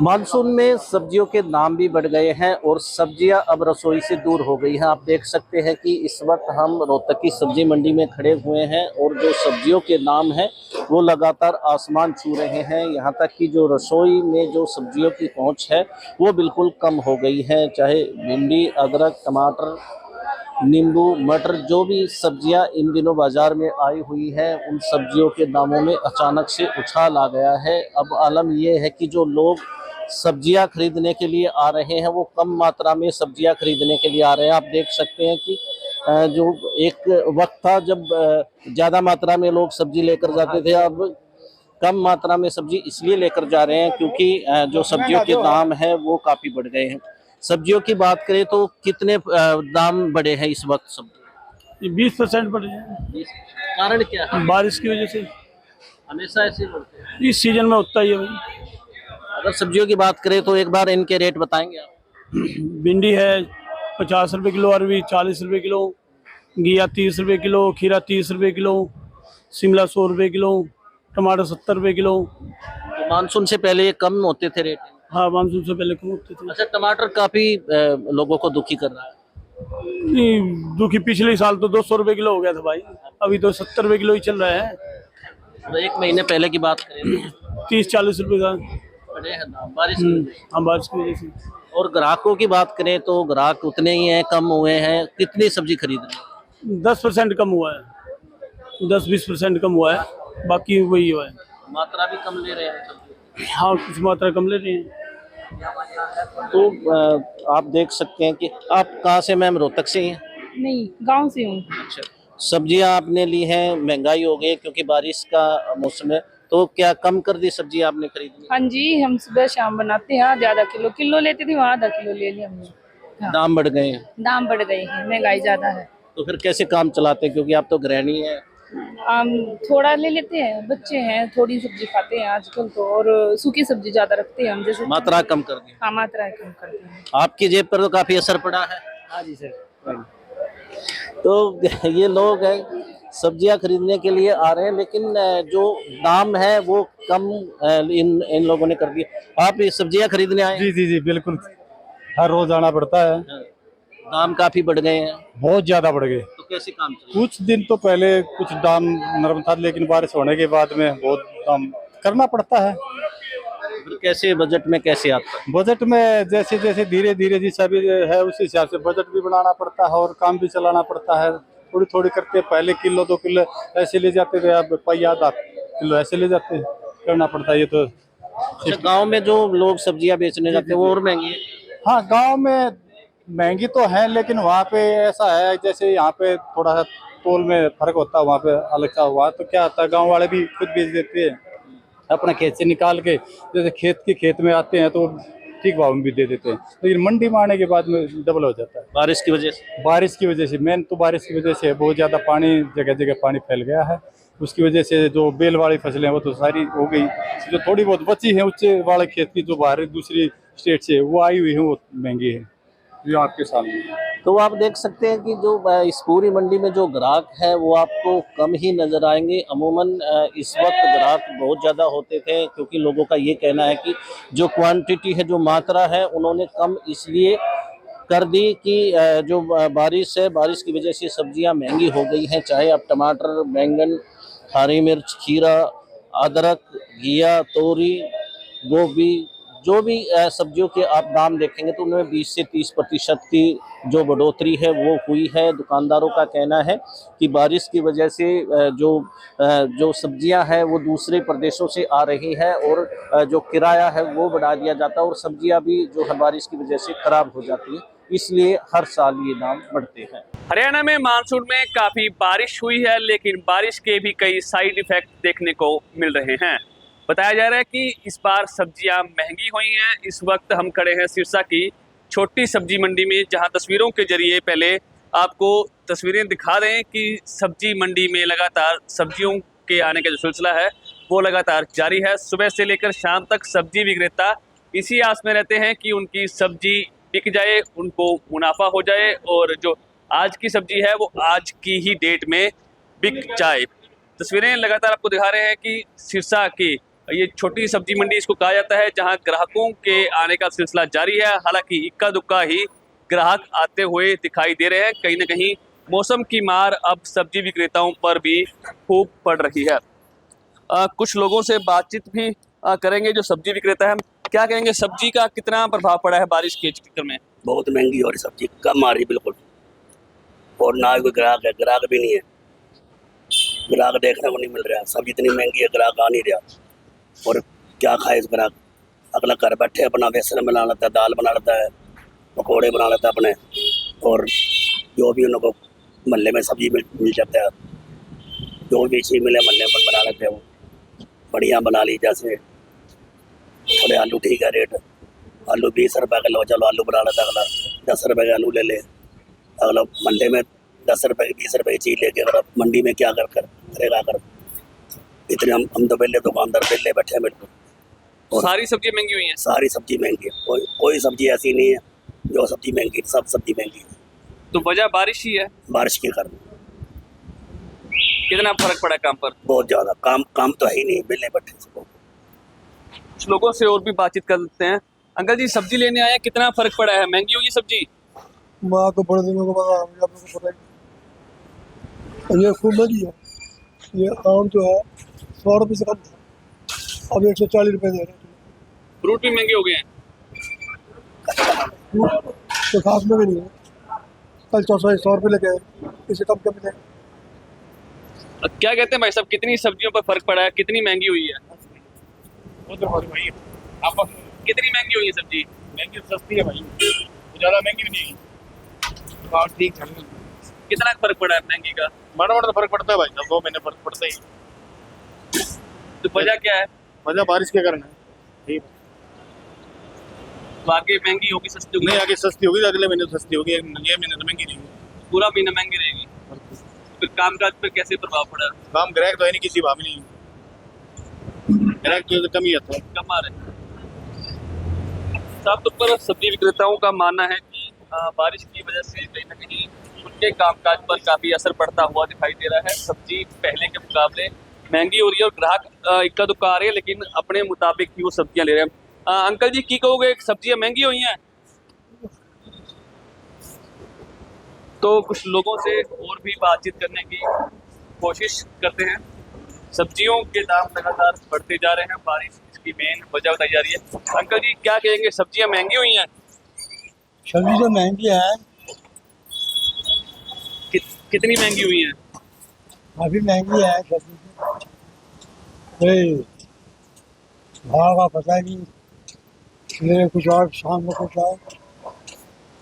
Monsoon में सब्जियों के दाम भी बढ़ गए हैं और सब्जियां अब रसोई से दूर हो गई हैं। आप देख सकते हैं कि इस वक्त हम रोहतक की सब्जी मंडी में खड़े हुए हैं और जो सब्जियों के दाम हैं वो लगातार आसमान छू रहे हैं। यहाँ तक कि जो रसोई में जो सब्जियों की पहुँच है वो बिल्कुल कम हो गई है। चाहे भिंडी, अदरक, टमाटर, नींबू, मटर, जो भी सब्जियां इन दिनों बाजार में आई हुई है उन सब्जियों के दामों में अचानक से उछाल आ गया है। अब आलम यह है कि जो लोग सब्जियां खरीदने के लिए आ रहे हैं वो कम मात्रा में सब्जियां खरीदने के लिए आ रहे हैं। आप देख सकते हैं कि जो एक वक्त था जब ज़्यादा मात्रा में लोग सब्जी लेकर जाते थे, अब कम मात्रा में सब्जी इसलिए लेकर जा रहे हैं क्योंकि जो सब्जियों के दाम है वो काफ़ी बढ़ गए हैं। सब्जियों की बात करें तो कितने दाम बढ़े हैं इस वक्त सब्जी? 20% बढ़ जाए। कारण क्या है? बारिश की वजह से हमेशा ऐसे ही बढ़ते हैं। इस सीजन में होता ही है भाई। अगर सब्जियों की बात करें तो एक बार इनके रेट बताएंगे आप? भिंडी है 50 रुपए किलो, अरबी 40 रुपए किलो, घिया 30 रुपए किलो, खीरा 30 रुपए किलो, शिमला 100 रुपए किलो, टमाटर 70 रुपए किलो। तो मानसून से पहले ये कम होते थे रेट? हाँ, मानसून से पहले कम होते थे। अच्छा, टमाटर काफी लोगों को दुखी कर रहा है। नहीं, दुखी पिछले साल तो 200 रुपए किलो हो गया था भाई, अभी तो 70 रुपए किलो ही चल रहा है। तो एक महीने पहले की बात करें तो 30-40 रुपए का बढ़े हैं दाम बारिश की वजह से। हाँ, बारिश की वजह से। और ग्राहकों की बात करें तो ग्राहक उतने ही हैं, कम हुए हैं? कितनी सब्जी खरीद रहे हैं? 10% कम हुआ है, 10-20% कम हुआ है, बाकी वही हुआ है। मात्रा भी कम ले रहे हैं सब्जी। हाँ, कुछ मात्रा कम ले रहे हैं। तो आप देख सकते हैं कि आप कहाँ से मैम? रोहतक से ही हैं? नहीं, गांव से हूँ। अच्छा, सब्जियां आपने ली हैं, महंगाई हो गई क्योंकि बारिश का मौसम है, तो क्या कम कर दी सब्जी आपने खरीदनी? हाँ जी, हम सुबह शाम बनाते हैं। आधा किलो किलो लेते थे, वहाँ आधा किलो ले लिया हमने। हाँ। दाम बढ़ गए हैं दाम बढ़ गए हैं, महंगाई ज्यादा है। तो फिर कैसे काम चलाते हैं, क्योंकि आप तो गृहिणी हैं? हम थोड़ा ले लेते हैं, बच्चे हैं, थोड़ी सब्जी खाते हैं आजकल तो, और सूखी सब्जी ज्यादा रखते हैं हम, जैसे मात्रा कम कर दी। हाँ, मात्रा कम करते हैं। आपकी जेब पर तो काफी असर पड़ा है। हाँ जी सर। तो ये लोग हैं सब्जियां खरीदने के लिए आ रहे हैं, लेकिन जो दाम है वो कम इन इन लोगों ने कर दिया। आप ये सब्जियां खरीदने आए? जी जी जी बिल्कुल, हर रोज आना पड़ता है। दाम काफी बढ़ गए हैं, बहुत ज्यादा बढ़ गए। तो कैसे काम चलेगा? कुछ दिन तो पहले कुछ दाम नरम था, लेकिन बारिश होने के बाद में बहुत दाम करना पड़ता है। फिर कैसे बजट में कैसे आता है? बजट में जैसे जैसे धीरे धीरे जैसा भी है उस हिसाब से बजट भी बनाना पड़ता है और काम भी चलाना पड़ता है। थोड़ी थोड़ी करके पहले किलो 2 किलो ऐसे ले जाते थे, अब पहिया आधा किलो ऐसे ले जाते हैं, करना पड़ता है ये तो। अच्छा, गांव में जो लोग सब्जियां बेचने जाते हैं वो और महंगी है? हाँ, गांव में महंगी तो है, लेकिन वहाँ पे ऐसा है जैसे यहाँ पे थोड़ा सा तोल में फर्क होता है, वहाँ पे अलग सा। हुआ तो क्या होता है, गांव वाले भी खुद बेच देते हैं अपना खेत से निकाल के, जैसे खेत में आते हैं तो ठीक भाव में भी दे देते हैं, लेकिन मंडी में आने के बाद में डबल हो जाता है। बारिश की वजह से? बारिश की वजह से, मेन तो बारिश की वजह से बहुत ज़्यादा पानी, जगह जगह पानी फैल गया है। उसकी वजह से जो बेल वाली फसलें वो तो सारी हो गई, जो थोड़ी बहुत बची है ऊंचे वाले खेत की जो बाहर दूसरी स्टेट से वो आई हुई है वो महंगी है जो आपके सामने। तो आप देख सकते हैं कि जो इस पूरी मंडी में जो ग्राहक है वो आपको कम ही नजर आएंगे। अमूमन इस वक्त ग्राहक बहुत ज़्यादा होते थे क्योंकि लोगों का ये कहना है कि जो क्वांटिटी है, जो मात्रा है, उन्होंने कम इसलिए कर दी कि जो बारिश है, बारिश की वजह से सब्जियां महंगी हो गई हैं। चाहे आप टमाटर, बैंगन, हरी मिर्च, खीरा, अदरक, घिया, तोरी, गोभी, जो भी सब्जियों के आप दाम देखेंगे तो उनमें 20 से 30% की जो बढ़ोतरी है वो हुई है। दुकानदारों का कहना है कि बारिश की वजह से जो सब्जियां हैं वो दूसरे प्रदेशों से आ रही है और जो किराया है वो बढ़ा दिया जाता है और सब्जियां भी जो है बारिश की वजह से खराब हो जाती है, इसलिए हर साल ये दाम बढ़ते हैं। हरियाणा में मानसून में काफी बारिश हुई है, लेकिन बारिश के भी कई साइड इफेक्ट देखने को मिल रहे हैं। बताया जा रहा है कि इस बार सब्जियां महंगी हुई हैं। इस वक्त हम खड़े हैं सिरसा की छोटी सब्जी मंडी में, जहां तस्वीरों के जरिए पहले आपको तस्वीरें दिखा दें कि सब्जी मंडी में लगातार सब्जियों के आने का जो सिलसिला है वो लगातार जारी है। सुबह से लेकर शाम तक सब्जी विक्रेता इसी आस में रहते हैं कि उनकी सब्जी बिक जाए, उनको मुनाफा हो जाए और जो आज की सब्जी है वो आज की ही डेट में बिक जाए। तस्वीरें लगातार आपको दिखा रहे हैं कि सिरसा की ये छोटी सब्जी मंडी इसको कहा जाता है, जहां ग्राहकों के आने का सिलसिला जारी है। हालांकि इक्का दुक्का ही ग्राहक आते हुए दिखाई दे रहे हैं। कहीं ना कहीं मौसम की मार अब सब्जी विक्रेताओं पर भी खूब पड़ रही है। कुछ लोगों से बातचीत भी करेंगे जो सब्जी विक्रेता है। क्या कहेंगे, सब्जी का कितना प्रभाव पड़ा है बारिश के चक्कर में? बहुत महंगी हो रही सब्जी, कम आ रही बिल्कुल, और ना कोई ग्राहक है, ग्राहक भी नहीं है, ग्राहक देखने को नहीं मिल रहा। सब्जी इतनी महंगी है, ग्राहक आ नहीं रहा, और क्या खाए इस ग्राहक। अगला घर बैठे अपना बेसन बना लेता है, दाल बना लेता है, पकौड़े बना लेता है अपने, और जो भी उनको महल्ले में सब्जी मिल जाता है, जो भी चीज़ मिले महल्ले में बना लेते हैं, वो बढ़िया बना ली। जैसे थोड़े आलू ठीक है रेट, आलू 20 रुपये किलो, चलो आलू बना लेता, अगला 10 रुपये के आलू ले ले, अगला मंडी में 10 रुपये की 20 रुपये की चीज़ लेके अगर मंडी में क्या करेगा कर। इतने हम तो पहले दुकानदार पहले बैठे हैं बिल्कुल, और सारी सब्जी महंगी हुई है। सारी सब्जी महंगी है, कोई सब्जी ऐसी नहीं है जो सब्जी महंगी, सब सब्जी महंगी है। तो वजह बारिश ही है, बारिश के कारण कितना फर्क पड़ा काम पर? बहुत ज़्यादा। काम तो है ही नहीं, पहले बैठे सबको। कुछ लोगों से और भी बातचीत कर लेते हैं। अंकल जी, सब्जी लेने आए, कितना फर्क पड़ा है? महंगी हुई सब्जी? माँ तो बड़े दिनों को पता, आप लोगों को पता ही। ये खूब महंगी है। ये आम जो है 100 रुपये से कम था, अब 140 रुपये दे रहे हैं। फ्रूट भी महंगे हो गए हैं। तो खास में भी नहीं है, कल 100 रुपये लेके आए, इससे कम कम मिले। क्या कहते हैं भाई साहब, कितनी सब्जियों पर फर्क पड़ा है, कितनी महंगी हुई है? आप कितनी महंगी हुई है सब्जी? महंगी सस्ती है भाई, ज़्यादा महंगी भी नहीं है। ठीक है, कितना फर्क पड़ा है महंगी का? माड़ा माड़ा तो फर्क पड़ता है भाई साहब, 2 महीने फर्क पड़ता ही। तो वजह क्या है? वजह बारिश के कारण है। ठीक, तो आगे महंगी होगी, सस्ती होगी? नहीं आगे सस्ती होगी, अगले महीने सस्ती होगी, ये महीने तो महंगी नहीं होगी, पूरा महीना महंगी रहेगी। फिर कामकाज पर कैसे प्रभाव पड़ा? काम ग्राहक तो है नहीं, किसी भाव में नहीं, ग्राहक तो कम ही आता है। कम आ रहे। साफ तौर पर सब्जी विक्रेताओं का मानना है कि बारिश की वजह से कहीं ना कहीं उनके कामकाज पर काफ़ी असर पड़ता हुआ दिखाई दे रहा है। सब्जी पहले के मुकाबले महंगी हो रही है और ग्राहक इक्का दुक्का आ रहे हैं, लेकिन अपने मुताबिक ही वो सब्जियां ले रहे हैं। अंकल जी, की कहोगे, सब्जियां महंगी हुई हैं? तो कुछ लोगों से और भी बातचीत करने की कोशिश करते हैं। सब्जियों के दाम लगातार बढ़ते जा रहे हैं, बारिश इसकी मेन वजह बताई जा रही है। अंकल जी, क्या कहेंगे, सब्जियां महंगी हुई हैं? सब्जी तो महंगी है, कितनी महंगी हुई हैं? काफ़ी महंगी है सब्जी। भाव का पता नहीं, मेरे कुछ और शाम को कुछ और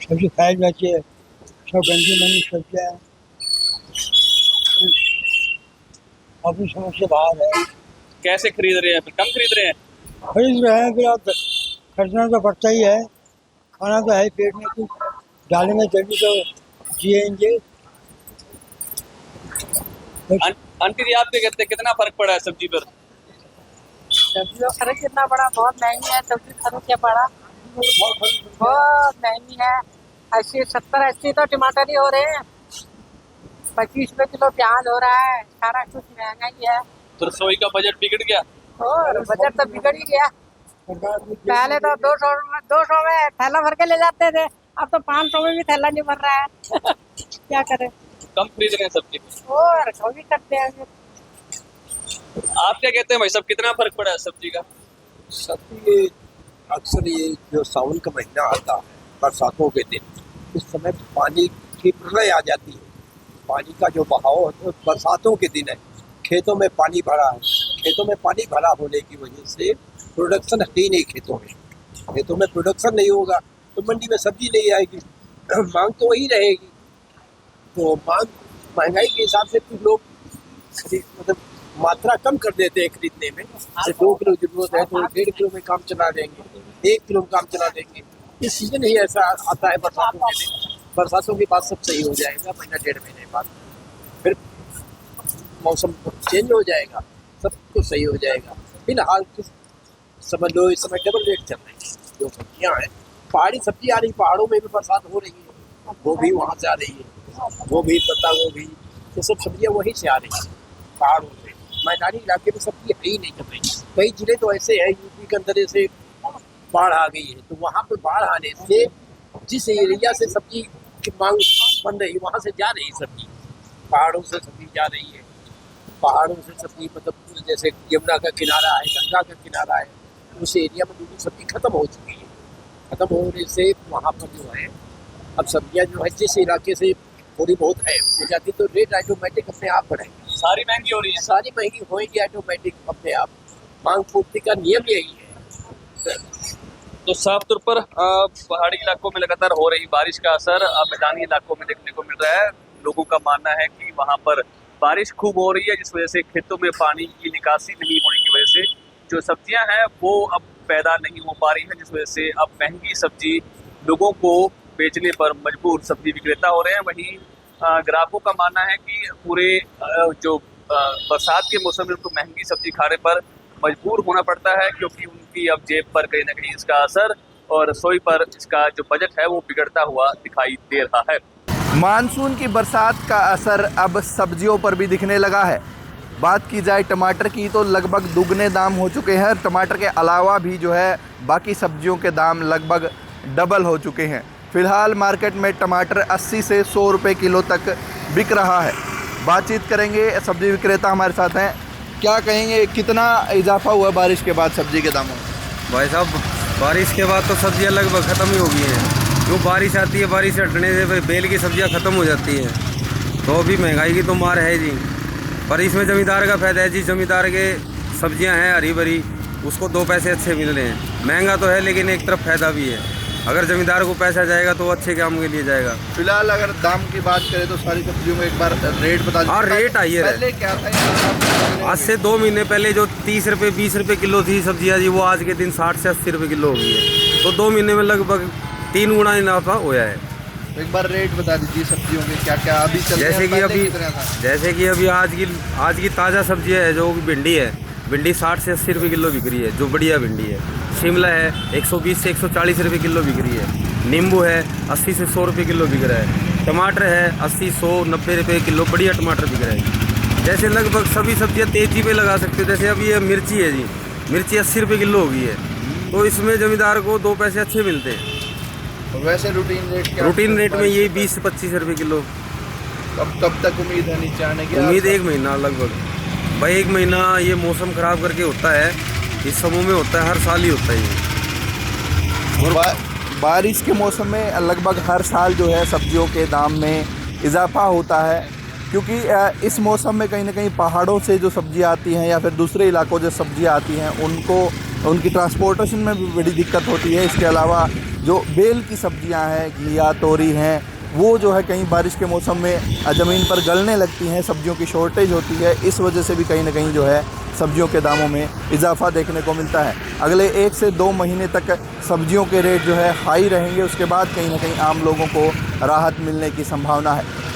सब्जी खाई जाती है, सब गंदी मंदी सब्जियाँ हैं, अपनी समझ से बाहर है। कैसे खरीद रहे हैं? फिर कम खरीद रहे हैं? खरीद रहे हैं, फिर आप खरीदना तो पड़ता ही है, खाना तो है ही, पेट में कुछ डालेंगे जल्दी तो जिएंगे। आंटी जी, आप क्या कहते हैं, कितना फर्क पड़ा है सब्जी पर? सब्जी का फर्क कितना बड़ा, बहुत महंगी है सब्जी, फर्क क्या पड़ा, बहुत महंगी है। 80 70 80 तो टमाटर ही हो रहे हैं, 25 रुपये किलो प्याज हो रहा है, सारा कुछ महंगा ही है। तो रसोई का बजट बिगड़ गया? और बजट तो बिगड़ ही गया। पहले तो 200 में थैला भर के ले जाते थे, अब तो 500 में भी थैला नहीं भर रहा है। क्या करें, कम खरीद रहे हैं सब्जी। और कभी करते हैं। आप क्या कहते हैं भाई साहब, कितना फर्क पड़ा है सब्जी का? सब्जी अक्सर ये जो सावन का महीना आता है, बरसातों के दिन, इस समय पानी की प्रलय आ जाती है। पानी का जो बहाव होता है बरसातों के दिन है, खेतों में पानी भरा है, खेतों में पानी भरा होने की वजह से प्रोडक्शन है ही नहीं खेतों में प्रोडक्शन नहीं होगा तो मंडी में सब्जी नहीं आएगी, मांग तो वही रहेगी। तो महंगाई के हिसाब से कुछ लोग मतलब मात्रा कम कर देते हैं खरीदने में। 2 किलो जरूरत है तो 1.5 किलो में काम चला देंगे, 1 किलो में काम चला देंगे। ये सीजन ही ऐसा आता है बरसातों के दिन, बरसातों के बाद सब सही हो जाएगा, महीना 1.5 महीने बाद फिर मौसम चेंज हो जाएगा, सब कुछ सही हो जाएगा। फिलहाल कुछ समझ लो इस समय डबल रेट चल रही है जो सब्जियाँ हैं। पहाड़ी सब्जी आ रही, पहाड़ों में भी बरसात हो रही है, वो भी वहाँ से आ रही है, वो भी पत्ता गोभी, ये सब सब्जियाँ वहीं से आ रही है पहाड़ों से। मैदानी इलाके में सब्जी है ही नहीं कहीं। कई जिले तो ऐसे हैं यूपी के अंदर ऐसे बाढ़ आ गई है, तो वहाँ पर बाढ़ आने से जिस एरिया से सब्जी की मांग बन रही वहाँ से जा रही सब्जी, पहाड़ों से सब्जी जा रही है। पहाड़ों से सब्जी मतलब जैसे यमुना का किनारा है, गंगा का किनारा है, उस एरिया में दूसरी सब्जी खत्म हो चुकी है। खत्म होने से वहाँ पर जो है अब सब्जियाँ जो है जिस इलाके से थोड़ी बहुत है हो जाती तो रेट ऑटोमेटिक अपने आप बढ़ेगी। सारी महंगी हो रही है। सारी महंगी होएगी ऑटोमेटिक अपने आप, मांग पूर्ति का नियम यही है। तो साफ तौर पर पहाड़ी इलाकों में लगातार हो रही बारिश का असर मैदानी इलाकों में देखने को मिल रहा है। लोगों का मानना है कि वहाँ पर बारिश खूब हो रही है, जिस वजह से खेतों में पानी की निकासी नहीं होने की वजह से जो सब्जियां हैं वो अब पैदा नहीं हो पा रही हैं, जिस वजह से अब महंगी सब्जी लोगों को बेचने पर मजबूर सब्जी विक्रेता हो रहे हैं। वहीं ग्राहकों का मानना है कि पूरे जो बरसात के मौसम में उनको महंगी सब्जी खाने पर मजबूर होना पड़ता है, क्योंकि उनकी अब जेब पर कहीं ना कहीं इसका असर और रसोई पर इसका जो बजट है वो बिगड़ता हुआ दिखाई दे रहा है। मानसून की बरसात का असर अब सब्जियों पर भी दिखने लगा है। बात की जाए टमाटर की तो लगभग दुगने दाम हो चुके हैं। टमाटर के अलावा भी जो है बाकी सब्जियों के दाम लगभग डबल हो चुके हैं। फ़िलहाल मार्केट में टमाटर 80 से 100 रुपये किलो तक बिक रहा है। बातचीत करेंगे, सब्जी विक्रेता हमारे साथ हैं। क्या कहेंगे, कितना इजाफा हुआ बारिश के बाद सब्जी के दामों में? भाई साहब, बारिश के बाद तो सब्जियां लगभग ख़त्म ही हो गई हैं। जो बारिश आती है, बारिश हटने से बेल की सब्जियां ख़त्म हो जाती हैं, तो अभी महंगाई की तो मार है जी। पर इसमें ज़मींदार का फ़ायदा है जी। ज़मींदार के सब्जियां हैं हरी भरी, उसको 2 पैसे अच्छे मिल रहे हैं। महंगा तो है लेकिन एक तरफ फ़ायदा भी है। अगर ज़मींदार को पैसा जाएगा तो अच्छे काम के लिए जाएगा। फिलहाल अगर दाम की बात करें तो सारी सब्जियों में एक बार रेट बता दीजिए। हाँ, रेट आई है। पहले क्या था? आज से 2 महीने पहले जो 30 रुपये 20 रुपये किलो थी सब्जियाँ जी, वो आज के दिन 60 से 80 रुपये किलो हो गई है। तो 2 महीने में लगभग 3 गुना इनाफा होया है। तो एक बार रेट बता दीजिए सब्जियों के, क्या क्या अभी चल रहे हैं? जैसे कि अभी आज की ताज़ा सब्जी है जो भिंडी है, भिंडी 60 से 80 रुपये किलो बिक रही है, जो बढ़िया भिंडी है। शिमला है 120 से 140 रुपये किलो बिक रही है। नींबू है 80 से 100 रुपये किलो बिक रहा है। टमाटर है 80, 100, 90 रुपये किलो बढ़िया टमाटर बिक रहा है। जैसे लगभग सभी सब्जियां तेजी पे लगा सकते हो। जैसे अभी ये मिर्ची है जी, मिर्ची 80 रुपये किलो हो गई है, तो इसमें ज़मींदार को 2 पैसे अच्छे मिलते हैं। वैसे रूटीन रेट क्या? रूटीन रेट में ये 20 से 25 रुपये किलो। कब तक उम्मीद है नीचे आने की? उम्मीद 1 महीना लगभग। भाई 1 महीना ये मौसम ख़राब करके होता है, इस समय में होता है, हर साल ही होता है ये। और बारिश के मौसम में लगभग हर साल जो है सब्जियों के दाम में इजाफा होता है, क्योंकि इस मौसम में कहीं ना कहीं पहाड़ों से जो सब्जियां आती हैं या फिर दूसरे इलाकों से सब्जियां आती हैं उनकी ट्रांसपोर्टेशन में भी बड़ी दिक्कत होती है। इसके अलावा जो बेल की सब्जियां हैं, घिया, तोरी हैं, वो जो है कहीं बारिश के मौसम में ज़मीन पर गलने लगती हैं, सब्जियों की शॉर्टेज होती है। इस वजह से भी कहीं ना कहीं जो है सब्जियों के दामों में इजाफा देखने को मिलता है। अगले 1 से 2 महीने तक सब्जियों के रेट जो है हाई रहेंगे, उसके बाद कहीं ना कहीं आम लोगों को राहत मिलने की संभावना है।